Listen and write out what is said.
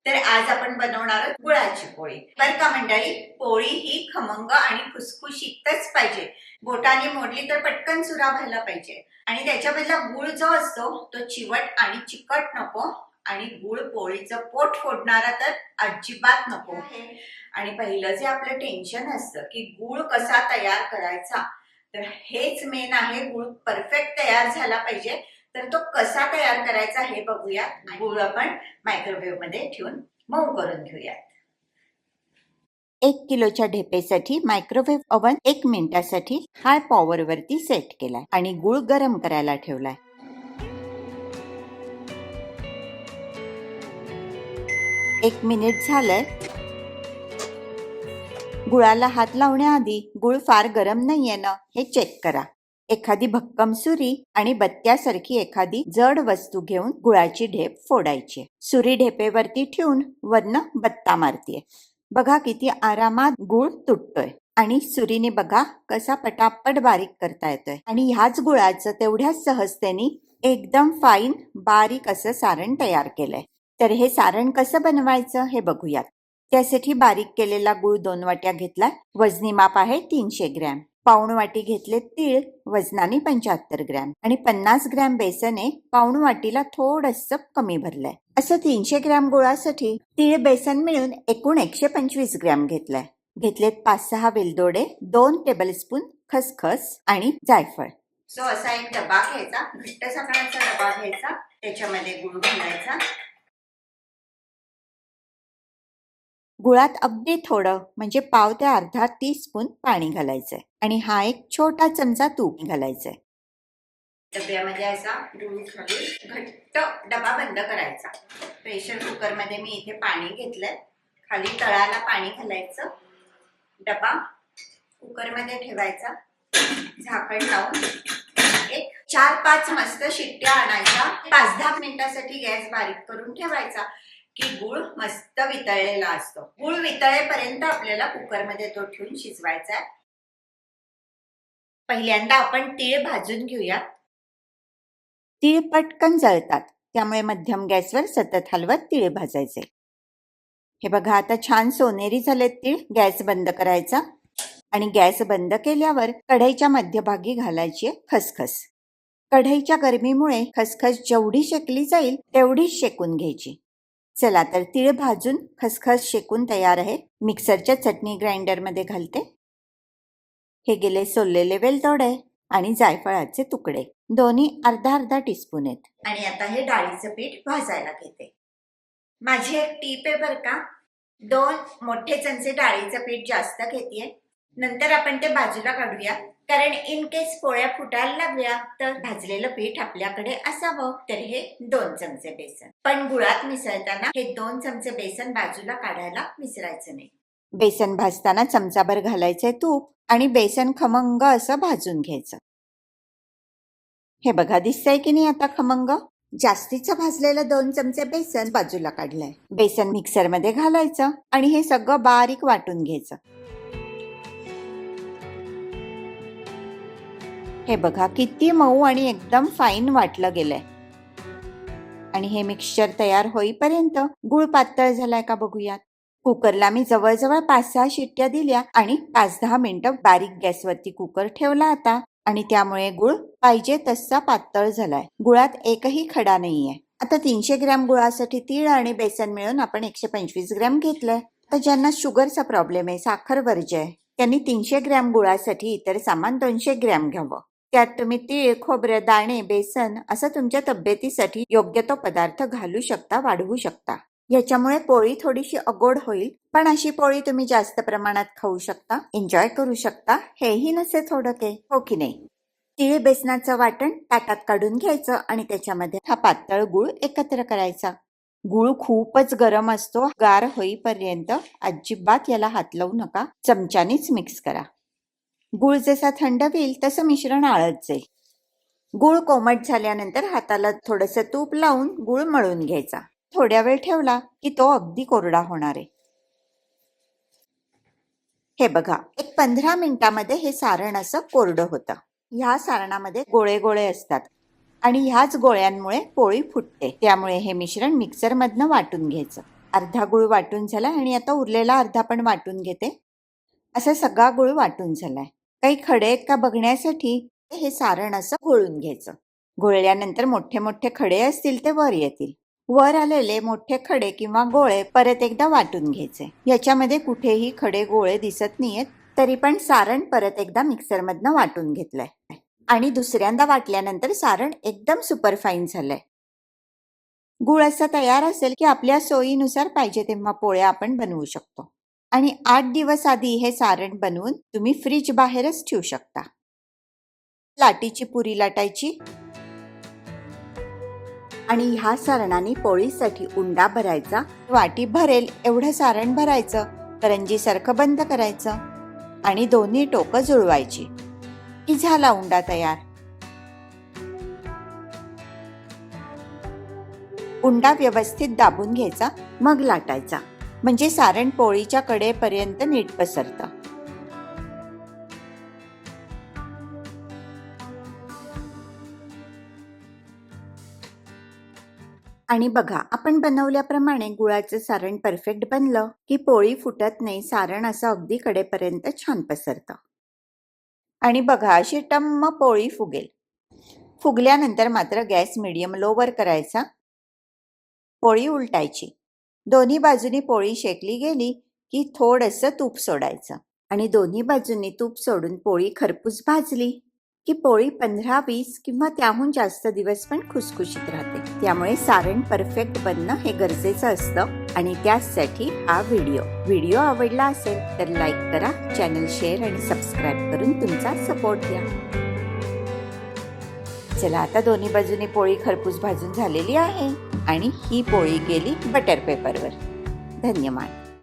तर आज आपण बनवणार आहोत गुळाची पोळी। बरं का मंडळी, पोळी ही खमंग आणि खुसखुशीतच पाहिजे। बोटाने मोडली तर पटकन सुरा व्हायला पाहिजे आणि त्याच्यामधला गुळ जो असतो तो चिवट आणि चिकट नको आणि गुळ पोळीचं पोट फोडणारा तर अजिबात नको। आणि पहिलं जे आपलं टेन्शन असतं की गुळ कसा तयार करायचा, तर हेच मेन आहे। गुळ परफेक्ट तयार झाला पाहिजे। तर तो कसा तयार करायचा हे बघूया। गुळ आपण मायक्रोवेव्ह मध्ये ठेवून मऊ करून घेऊया। 1 किलोच्या ढेपेसाठी मायक्रोवेव्ह ओव्हन 1 मिनिटासाठी हाय पॉवर वरती सेट केलाय आणि गुळ गरम करायला ठेवलाय। 1 मिनिट झालंय। गुळाला हात लावण्याआधी गुळ फार गरम नाहीये ना हे चेक करा। एखादी भक्कम सुरी आणि बत्त्यासारखी एखादी जड वस्तू घेऊन गुळाची ढेप फोडायची। सुरी ढेपेवरती ठेवून वरनं बत्ता मारतीये। बघा किती आरामात गुळ तुटतोय आणि सुरीने बघा कसा पटापट बारीक करता येतोय आणि ह्याच गुळाचं तेवढ्याच सहजतेने एकदम फाईन बारीक असं सारण तयार केलंय। तर हे सारण कसं बनवायचं हे बघूयात। त्यासाठी बारीक केलेला गुळ 2 वाट्या घेतलाय। वजनी माप आहे 300 ग्रॅम। पाऊण वाटी घेतले तीळ वजनाने 75 ग्रॅम आणि 50 ग्रॅम बेसन आहे। पाऊण वाटीला थोडंसं कमी भरलंय। असं 300 ग्रॅम गुळासाठी तीळ बेसन मिळून एकूण 125 ग्रॅम घेतलंय। घेतलेत 5-6 वेलदोडे, 2 टेबलस्पून खसखस आणि जायफळ। सो असा एक डबा घ्यायचा, घट्ट साखरेचा डबा घ्यायचा, त्याच्यामध्ये गुळ घालायचा। गुळात अगदी थोडं म्हणजे पाव ते अर्धा टीस्पून पाणी घालायचंय आणि हा एक छोटा चमचा तूप घालायचंय। डब्यामध्ये असा गुळ घालून घट्ट डबा बंद करायचा। प्रेशर कुकर मध्ये मी इथे पाणी घेतलंय, खाली तळाला पाणी घालायचं। डबा कुकर मध्ये ठेवायचा, झाकण लावून एक 4-5 मस्त शिट्ट्या आणायच्या। 5-10 मिनिटासाठी गॅस बारीक करून ठेवायचा की गुळ मस्त वितळलेला असतो। गुळ वितळेपर्यंत आपल्याला कुकर मध्ये तो ठेवून शिजवायचा आहे। पहिल्यांदा आपण तीळ भाजून घेऊया। तीळ पटकन जळतात, त्यामुळे मध्यम गॅसवर सतत हलवत तीळ भाजायचे। हे बघा आता छान सोनेरी झालेत तीळ। गॅस बंद करायचा आणि गॅस बंद केल्यावर कढईच्या मध्यभागी घालायची खसखस। कढईच्या गरमीमुळे खसखस जेवढी शेकली जाईल तेवढीच शेकून घ्यायची। चला तर तीळ भाजून खसखस शेकून तयार आहे। मिक्सरच्या चटणी ग्राइंडर मध्ये घालते। हे गेले सोललेले वेलदोडे आणि जायफळाचे तुकडे, दोन्ही अर्धा टीस्पून आहेत। आणि आता हे डाळीचं पीठ भाजायला घेते। माझी एक टीप आहे बरं का, 2 मोठे चमचे डाळीचं पीठ जास्त घेतेय। नंतर आपण ते बाजूला काढूया, कारण इन केस पोळ्या फुटायला लागल्या तर भाजलेलं पीठ आपल्याकडे असावं। तर हे 2 चमचे बेसन, पण गुळात मिसळताना हे 2 चमचे बेसन बाजूला काढायला विसरायचं नाही। बेसन भाजताना चमचाभर घालायचे तूप आणि बेसन खमंग असं भाजून घ्यायचं। हे बघा दिसतंय की नाही आता खमंग। जास्तीचं भाजलेलं 2 चमचे बेसन बाजूला काढलंय। बेसन मिक्सर मध्ये घालायचं आणि हे सगळं बारीक वाटून घ्यायचं। हे बघा किती मऊ आणि एकदम फाईन वाटलं गेलंय। आणि हे मिक्सचर तयार होईपर्यंत गुळ पातळ झालाय का बघूयात। कुकरला मी जवळजवळ 5-6 शिट्ट्या दिल्या आणि 5-10 मिनिटं बारीक गॅसवरती कुकर ठेवला आता आणि त्यामुळे गुळ पाहिजे तसा पातळ झालाय। गुळात एकही खडा नाहीये। आता 300 ग्रॅम गुळासाठी तीळ आणि बेसन मिळून आपण 125 ग्रॅम घेतलंय। तर ज्यांना शुगरचा प्रॉब्लेम आहे, साखर वर्ज्य आहे, त्यांनी 300 ग्रॅम गुळासाठी इतर सामान 200 ग्रॅम घ्यावं। त्यात तुम्ही तीळ, खोबरं, दाणे, बेसन असं तुमच्या तब्येतीसाठी योग्य तो पदार्थ घालू शकता, वाढवू शकता। याच्यामुळे पोळी थोडीशी अगोड होईल, पण अशी पोळी तुम्ही जास्त प्रमाणात खाऊ शकता, एन्जॉय करू शकता। हेही नसे थोडं के, हो की नाही। तीळ बेसनाचं वाटण ताटात काढून घ्यायचं आणि त्याच्यामध्ये हा पातळ गुळ एकत्र करायचा। गुळ खूपच गरम असतो, गार होईपर्यंत अजिबात याला हात लावू नका, चमच्यानेच मिक्स करा। गुळ जसा थंड होईल तसं मिश्रण आळत जाईल। गुळ कोमट झाल्यानंतर हाताला थोडंसं तूप लावून गुळ मळून घ्यायचा। थोड्या वेळ ठेवला की तो अगदी कोरडा होणार आहे। हे बघा एक 15 मिनिटांमध्ये हे सारण असं कोरडं होतं। ह्या सारणामध्ये गोळे गोळे असतात आणि ह्याच गोळ्यांमुळे पोळी फुटते। त्यामुळे हे मिश्रण मिक्सर मधनं वाटून घ्यायचं। अर्धा गुळ वाटून झाला आणि आता उरलेला अर्धा पण वाटून घेते. असा सगळा गुळ वाटून झालाय. काही खडे आहेत का बघण्यासाठी हे सारण असं घोळून घ्यायचं. घोळल्यानंतर मोठे मोठे खडे असतील ते वर येतील. वर आलेले मोठे खडे किंवा गोळे परत एकदा वाटून घ्यायचे. याच्यामध्ये कुठेही खडे गोळे दिसत नाहीयेत, तरी पण सारण परत एकदा मिक्सरमधनं वाटून घेतलंय आणि दुसऱ्यांदा वाटल्यानंतर सारण एकदम सुपर फाईन झालंय. गुळ असा तयार असेल की आपल्या सोयीनुसार पाहिजे तेव्हा पोळ्या आपण बनवू शकतो. आणि 8 दिवस आधी हे सारण बनवून तुम्ही फ्रीज बाहेरच ठेवू शकता. लाटीची पुरी लाटायची आणि ह्या सारणाने पोळीसाठी उंडा भरायचा. वाटी भरेल एवढं सारण भरायचं, करंजीसारखं बंद करायचं आणि दोन्ही टोकं जुळवायची की झाला उंडा तयार. उंडा व्यवस्थित दाबून घ्यायचा, मग लाटायचा, म्हणजे सारण पोळीच्या कडेपर्यंत नीट पसरतं. आणि बघा, आपण बनवल्याप्रमाणे गुळाचं सारण परफेक्ट बनलं की पोळी फुटत नाही, सारण असं अगदी कडेपर्यंत छान पसरतं. आणि बघा, अशी टम्म पोळी फुगेल. फुगल्यानंतर मात्र गॅस मीडियम लोवर करायचा. पोळी उलटायची. दोन्ही बाजूनी पोळी शेकली गेली की थोडंसं तूप सोडायचं आणि दोन्ही बाजूंनी तूप सोडून पोळी खरपूस भाजली की पोळी 15-20 किंवा त्याहून जास्त दिवस पण खुसखुशीत राहते. त्यामुळे सारण परफेक्ट बनणं हे गरजेचं असतं आणि त्यासाठी हा व्हिडिओ आवडला असेल तर लाईक करा, चॅनल शेअर आणि सबस्क्राईब करून तुमचा सपोर्ट द्या. चला, आता दोन्ही बाजूनी पोळी खरपूस भाजून झालेली आहे आणि ही पोळी गेली बटर पेपरवर. धन्यवाद.